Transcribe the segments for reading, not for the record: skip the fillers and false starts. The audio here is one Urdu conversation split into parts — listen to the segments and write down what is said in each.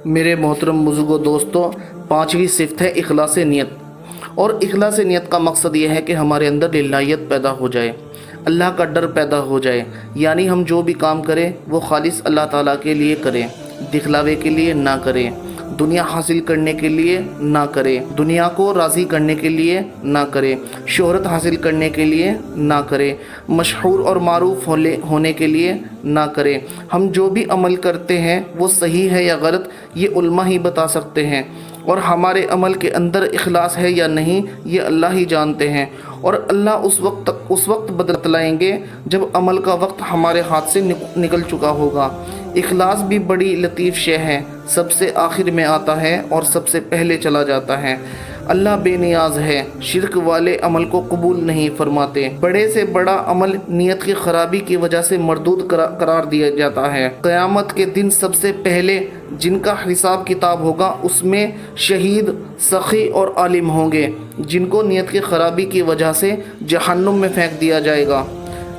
میرے محترم بزرگوں دوستوں، پانچویں صفت ہے اخلاص نیت۔ اور اخلاص نیت کا مقصد یہ ہے کہ ہمارے اندر للہیت پیدا ہو جائے، اللہ کا ڈر پیدا ہو جائے، یعنی ہم جو بھی کام کریں وہ خالص اللہ تعالیٰ کے لیے کریں، دکھلاوے کے لیے نہ کریں، دنیا حاصل کرنے کے لیے نہ کریں، دنیا کو راضی کرنے کے لیے نہ کریں، شہرت حاصل کرنے کے لیے نہ کریں، مشہور اور معروف ہونے کے لیے نہ کریں۔ ہم جو بھی عمل کرتے ہیں وہ صحیح ہے یا غلط یہ علماء ہی بتا سکتے ہیں، اور ہمارے عمل کے اندر اخلاص ہے یا نہیں یہ اللہ ہی جانتے ہیں، اور اللہ اس وقت بتلائیں گے جب عمل کا وقت ہمارے ہاتھ سے نکل چکا ہوگا۔ اخلاص بھی بڑی لطیف شے ہے، سب سے آخر میں آتا ہے اور سب سے پہلے چلا جاتا ہے۔ اللہ بے نیاز ہے، شرک والے عمل کو قبول نہیں فرماتے۔ بڑے سے بڑا عمل نیت کی خرابی کی وجہ سے مردود قرار دیا جاتا ہے۔ قیامت کے دن سب سے پہلے جن کا حساب کتاب ہوگا اس میں شہید، سخی اور عالم ہوں گے، جن کو نیت کی خرابی کی وجہ سے جہنم میں پھینک دیا جائے گا۔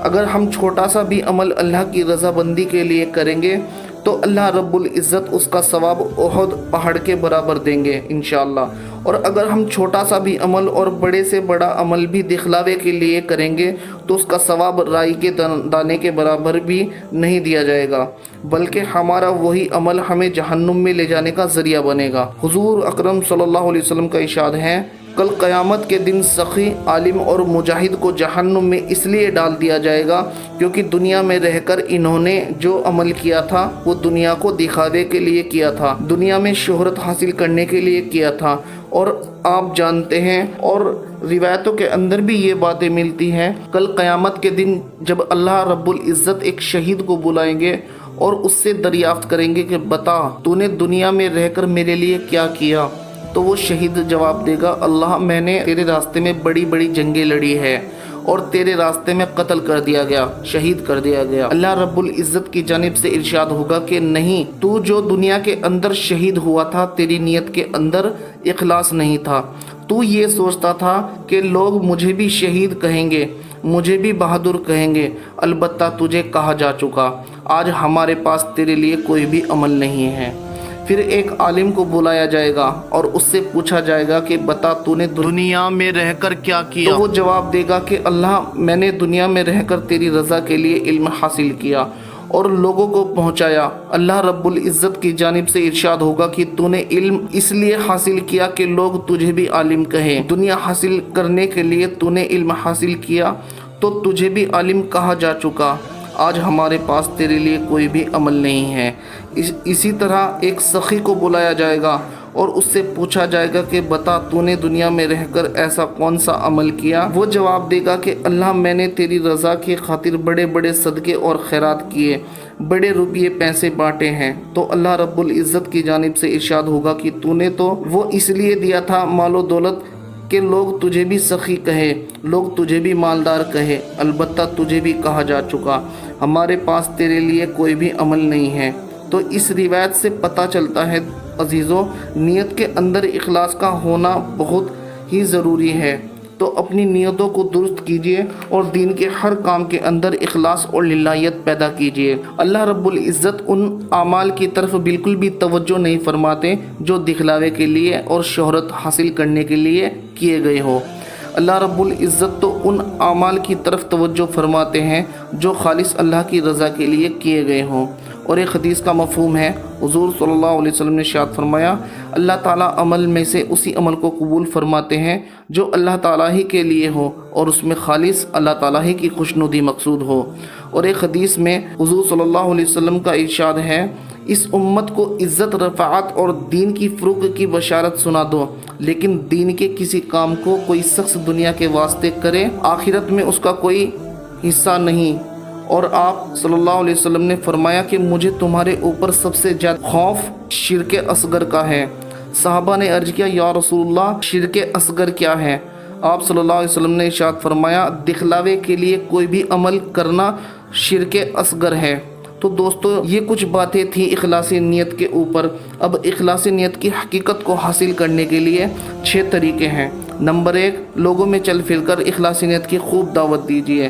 اگر ہم چھوٹا سا بھی عمل اللہ کی رضا بندی کے لیے کریں گے تو اللہ رب العزت اس کا ثواب احد پہاڑ کے برابر دیں گے انشاءاللہ۔ اور اگر ہم چھوٹا سا بھی عمل اور بڑے سے بڑا عمل بھی دکھلاوے کے لیے کریں گے تو اس کا ثواب رائی کے دانے کے برابر بھی نہیں دیا جائے گا، بلکہ ہمارا وہی عمل ہمیں جہنم میں لے جانے کا ذریعہ بنے گا۔ حضور اکرم صلی اللہ علیہ وسلم کا ارشاد ہے، کل قیامت کے دن سخی، عالم اور مجاہد کو جہنم میں اس لیے ڈال دیا جائے گا کیونکہ دنیا میں رہ کر انہوں نے جو عمل کیا تھا وہ دنیا کو دکھاوے کے لیے کیا تھا، دنیا میں شہرت حاصل کرنے کے لیے کیا تھا۔ اور آپ جانتے ہیں اور روایتوں کے اندر بھی یہ باتیں ملتی ہیں، کل قیامت کے دن جب اللہ رب العزت ایک شہید کو بلائیں گے اور اس سے دریافت کریں گے کہ بتا تو نے دنیا میں رہ کر میرے لیے کیا کیا، تو وہ شہید جواب دے گا، اللہ میں نے تیرے راستے میں بڑی بڑی جنگیں لڑی ہے اور تیرے راستے میں قتل کر دیا گیا، شہید کر دیا گیا۔ اللہ رب العزت کی جانب سے ارشاد ہوگا کہ نہیں، تو جو دنیا کے اندر شہید ہوا تھا تیری نیت کے اندر اخلاص نہیں تھا، تو یہ سوچتا تھا کہ لوگ مجھے بھی شہید کہیں گے، مجھے بھی بہادر کہیں گے، البتہ تجھے کہا جا چکا، آج ہمارے پاس تیرے لیے کوئی بھی عمل نہیں ہے۔ پھر ایک عالم کو بلایا جائے گا اور اس سے پوچھا جائے گا کہ بتا تو نے دنیا میں رہ کر کیا کیا، تو وہ جواب دے گا کہ اللہ میں نے دنیا میں رہ کر تیری رضا کے لیے علم حاصل کیا اور لوگوں کو پہنچایا۔ اللہ رب العزت کی جانب سے ارشاد ہوگا کہ تو نے علم اس لیے حاصل کیا کہ لوگ تجھے بھی عالم کہیں، دنیا حاصل کرنے کے لیے تو نے علم حاصل کیا تو تجھے بھی عالم کہا جا چکا، آج ہمارے پاس تیرے لیے کوئی بھی عمل نہیں ہے۔ اسی طرح ایک سخی کو بلایا جائے گا اور اس سے پوچھا جائے گا کہ بتا تو نے دنیا میں رہ کر ایسا کون سا عمل کیا، وہ جواب دے گا کہ اللہ میں نے تیری رضا کی خاطر بڑے بڑے صدقے اور خیرات کیے، بڑے روپیے پیسے بانٹے ہیں۔ تو اللہ رب العزت کی جانب سے ارشاد ہوگا کہ تو نے تو وہ اس لیے دیا تھا مال و دولت کہ لوگ تجھے بھی سخی کہے، لوگ تجھے بھی مالدار کہے، البتہ تجھے بھی کہا جا چکا، ہمارے پاس تیرے لیے کوئی بھی عمل نہیں ہے۔ تو اس روایت سے پتہ چلتا ہے عزیزوں، نیت کے اندر اخلاص کا ہونا بہت ہی ضروری ہے۔ تو اپنی نیتوں کو درست کیجیے اور دین کے ہر کام کے اندر اخلاص اور للہیت پیدا کیجیے۔ اللہ رب العزت ان اعمال کی طرف بالکل بھی توجہ نہیں فرماتے جو دکھلاوے کے لیے اور شہرت حاصل کرنے کے لیے کیے گئے ہو۔ اللہ رب العزت تو ان اعمال کی طرف توجہ فرماتے ہیں جو خالص اللہ کی رضا کے لیے کیے گئے ہوں۔ اور ایک حدیث کا مفہوم ہے، حضور صلی اللہ علیہ وسلم نے ارشاد فرمایا، اللہ تعالیٰ عمل میں سے اسی عمل کو قبول فرماتے ہیں جو اللہ تعالیٰ ہی کے لیے ہو اور اس میں خالص اللہ تعالیٰ ہی کی خوشنودی مقصود ہو۔ اور ایک حدیث میں حضور صلی اللہ علیہ وسلم کا ارشاد ہے، اس امت کو عزت، رفعت اور دین کی فروغ کی بشارت سنا دو، لیکن دین کے کسی کام کو کوئی شخص دنیا کے واسطے کرے، آخرت میں اس کا کوئی حصہ نہیں۔ اور آپ صلی اللہ علیہ وسلم نے فرمایا کہ مجھے تمہارے اوپر سب سے زیادہ خوف شرک اصغر کا ہے۔ صحابہ نے عرض کیا، یا رسول اللہ شرک اصغر کیا ہے؟ آپ صلی اللہ علیہ وسلم نے ارشاد فرمایا، دکھلاوے کے لیے کوئی بھی عمل کرنا شرک اصغر ہے۔ تو دوستو یہ کچھ باتیں تھیں اخلاص نیت کے اوپر۔ اب اخلاص نیت کی حقیقت کو حاصل کرنے کے لیے 6 طریقے ہیں۔ نمبر 1، لوگوں میں چل پھر کر اخلاص نیت کی خوب دعوت دیجیے۔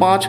5,